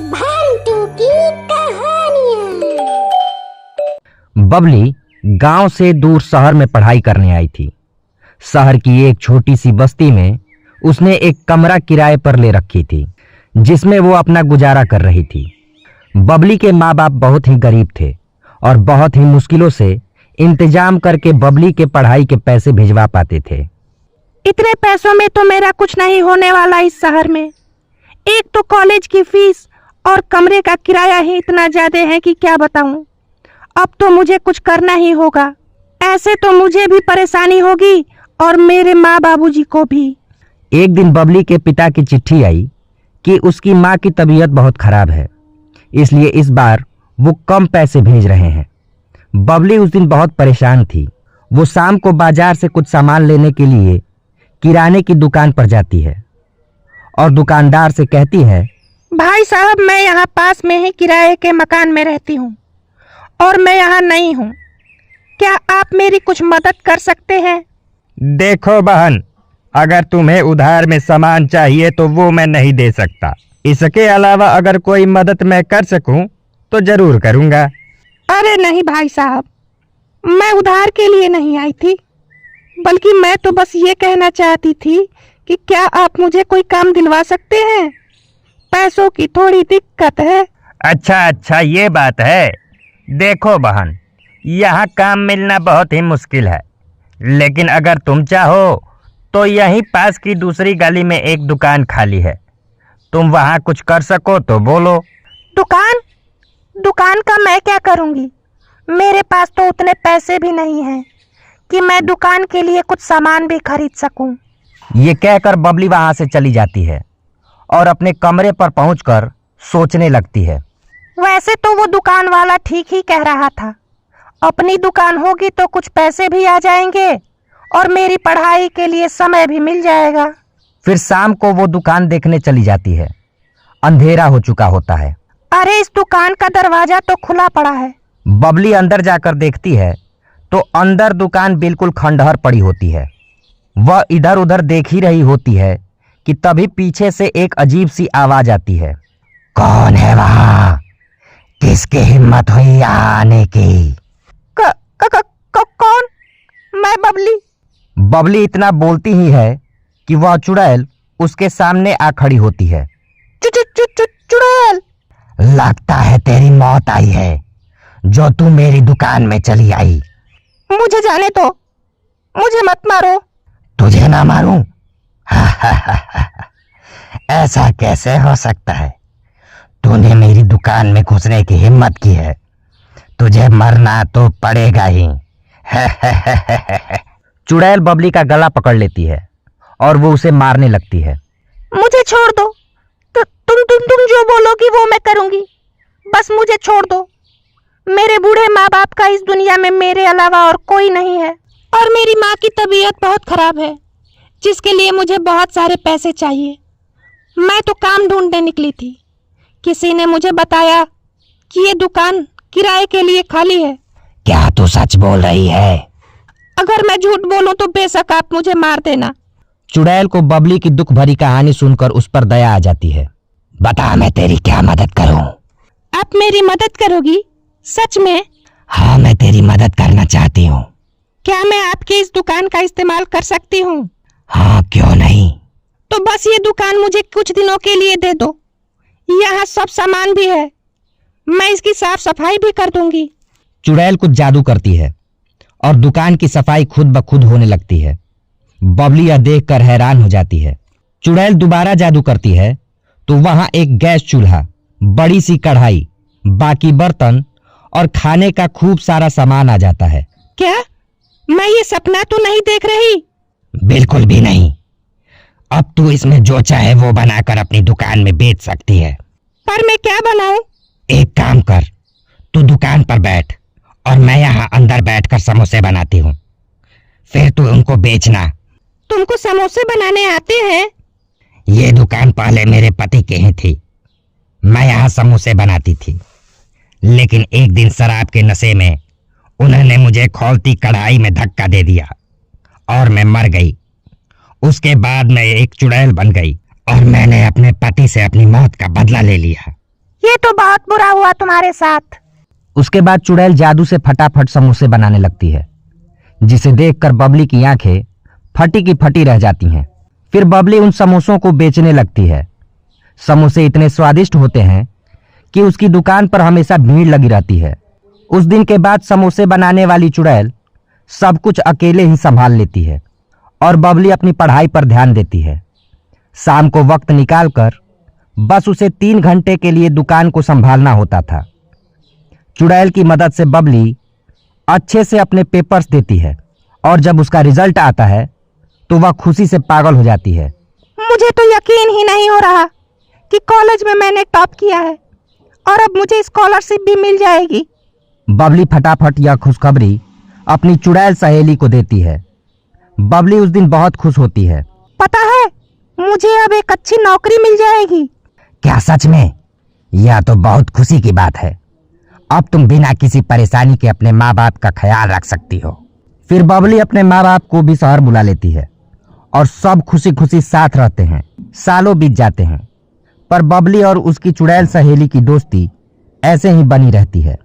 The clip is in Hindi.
भांटू की कहानियाँ। बबली गांव से दूर शहर में पढ़ाई करने आई थी। शहर की एक छोटी सी बस्ती में उसने एक कमरा किराए पर ले रखी थी, जिसमें वो अपना गुजारा कर रही थी। बबली के माँ बाप बहुत ही गरीब थे और बहुत ही मुश्किलों से इंतजाम करके बबली के पढ़ाई के पैसे भिजवा पाते थे। इतने पैसों में तो मेरा कुछ नहीं होने वाला इस शहर में। एक तो कॉलेज की फीस और कमरे का किराया ही इतना ज्यादा है कि क्या बताऊं। अब तो मुझे कुछ करना ही होगा, ऐसे तो मुझे भी परेशानी होगी और मेरे माँ बाबूजी को भी। एक दिन बबली के पिता की चिट्ठी आई कि उसकी माँ की तबीयत बहुत खराब है, इसलिए इस बार वो कम पैसे भेज रहे हैं। बबली उस दिन बहुत परेशान थी। वो शाम को बाजार से कुछ सामान लेने के लिए किराने की दुकान पर जाती है और दुकानदार से कहती है, भाई साहब, मैं यहाँ पास में ही किराए के मकान में रहती हूँ और मैं यहाँ नहीं हूँ। क्या आप मेरी कुछ मदद कर सकते हैं? देखो बहन, अगर तुम्हें उधार में सामान चाहिए तो वो मैं नहीं दे सकता। इसके अलावा अगर कोई मदद मैं कर सकूं तो जरूर करूंगा। अरे नहीं भाई साहब, मैं उधार के लिए नहीं आई थी, बल्कि मैं तो बस ये कहना चाहती थी कि क्या आप मुझे कोई काम दिलवा सकते हैं? पैसों की थोड़ी दिक्कत है। अच्छा, ये बात है। देखो बहन, यहाँ काम मिलना बहुत ही मुश्किल है, लेकिन अगर तुम चाहो तो यहीं पास की दूसरी गली में एक दुकान खाली है। तुम वहाँ कुछ कर सको तो बोलो। दुकान का मैं क्या करूँगी? मेरे पास तो उतने पैसे भी नहीं हैं कि मैं दुकान के लिए कुछ सामान भी खरीद सकूं। ये कहकर बबली वहां से चली जाती है और अपने कमरे पर पहुंचकर सोचने लगती है। वैसे तो वो दुकान वाला ठीक ही कह रहा था, अपनी दुकान होगी तो कुछ पैसे भी आ जाएंगे और मेरी पढ़ाई के लिए समय भी मिल जाएगा। फिर शाम को वो दुकान देखने चली जाती है। अंधेरा हो चुका होता है। अरे, इस दुकान का दरवाजा तो खुला पड़ा है। बबली अंदर जाकर देखती है तो अंदर दुकान बिल्कुल खंडहर पड़ी होती है। वह इधर उधर देख ही रही होती है कि तभी पीछे से एक अजीब सी आवाज आती है। कौन है वहां? किसकी हिम्मत हुई यहाँ आने की? कौन? मैं बबली। बबली इतना बोलती ही है कि वह चुड़ैल उसके सामने आ खड़ी होती है। चुड़ैल, लगता है तेरी मौत आई है जो तू मेरी दुकान में चली आई। मुझे जाने दो, मुझे मत मारो। तुझे ना मारूं? ऐसा कैसे हो सकता है? तूने मेरी दुकान में घुसने की हिम्मत की है, तुझे मरना तो पड़ेगा ही। चुड़ैल बबली का गला पकड़ लेती है और वो उसे मारने लगती है। मुझे छोड़ दो। तुम जो बोलोगी वो मैं करूंगी, बस मुझे छोड़ दो। मेरे बूढ़े माँ बाप का इस दुनिया में मेरे अलावा और कोई नहीं है और मेरी माँ की तबीयत बहुत खराब है, जिसके लिए मुझे बहुत सारे पैसे चाहिए। मैं तो काम ढूंढने निकली थी, किसी ने मुझे बताया कि ये दुकान किराए के लिए खाली है। क्या तू सच बोल रही है? अगर मैं झूठ बोलूं तो बेशक आप मुझे मार देना। चुड़ैल को बबली की दुख भरी कहानी सुनकर उस पर दया आ जाती है। बता, मैं तेरी क्या मदद करूं? आप मेरी मदद करोगी? सच में? हाँ, मैं तेरी मदद करना चाहती हूँ। क्या मैं आपके इस दुकान का इस्तेमाल कर सकती हूँ? हाँ, क्यों नहीं। तो बस ये दुकान मुझे कुछ दिनों के लिए दे दो। यहाँ सब सामान भी है, मैं इसकी साफ सफाई भी कर दूंगी। चुड़ैल कुछ जादू करती है और दुकान की सफाई खुद ब खुद होने लगती है। बबली यह देखकर हैरान हो जाती है। चुड़ैल दोबारा जादू करती है तो वहां एक गैस चूल्हा, बड़ी सी कढ़ाई, बाकी बर्तन और खाने का खूब सारा सामान आ जाता है। क्या मैं ये सपना तो नहीं देख रही? बिल्कुल भी नहीं। अब तू इसमें जो चाहे वो बनाकर अपनी दुकान में बेच सकती है। पर मैं क्या बनाऊं? एक काम कर, तू दुकान पर बैठ और मैं यहाँ अंदर बैठकर समोसे बनाती हूँ, फिर तू उनको बेचना। तुमको समोसे बनाने आते हैं? ये दुकान पहले मेरे पति के ही थी। मैं यहाँ समोसे बनाती थी, लेकिन एक दिन शराब के नशे में उन्होंने मुझे खौलती कढ़ाई में धक्का दे दिया और मैं मर गई। उसके बाद मैं एक चुड़ैल बन गई और मैंने अपने पति से अपनी मौत का बदला ले लिया। ये तो बहुत बुरा हुआ तुम्हारे साथ। उसके बाद चुड़ैल जादू से फटाफट समोसे बनाने लगती है, जिसे देखकर बबली की आंखें फटी की फटी रह जाती हैं। फिर बबली उन समोसों को बेचने लगती है। समोसे इतने स्वादिष्ट होते हैं कि उसकी दुकान पर हमेशा भीड़ लगी रहती है। उस दिन के बाद समोसे बनाने वाली चुड़ैल सब कुछ अकेले ही संभाल लेती है और बबली अपनी पढ़ाई पर ध्यान देती है। शाम को वक्त निकालकर बस उसे 3 घंटे के लिए दुकान को संभालना होता था। चुड़ैल की मदद से बबली अच्छे से अपने पेपर्स देती है और जब उसका रिजल्ट आता है तो वह खुशी से पागल हो जाती है। मुझे तो यकीन ही नहीं हो रहा कि कॉलेज में मैंने टॉप किया है और अब मुझे स्कॉलरशिप भी मिल जाएगी। बबली फटाफट यह खुशखबरी अपनी चुड़ैल सहेली को देती है। बबली उस दिन बहुत खुश होती है। पता है, मुझे अब एक अच्छी नौकरी मिल जाएगी। क्या सच में? यह तो बहुत खुशी की बात है। अब तुम बिना किसी परेशानी के अपने माँ बाप का ख्याल रख सकती हो। फिर बबली अपने माँ बाप को भी शहर बुला लेती है और सब खुशी खुशी साथ रहते हैं। सालों बीत जाते हैं, पर बबली और उसकी चुड़ैल सहेली की दोस्ती ऐसे ही बनी रहती है।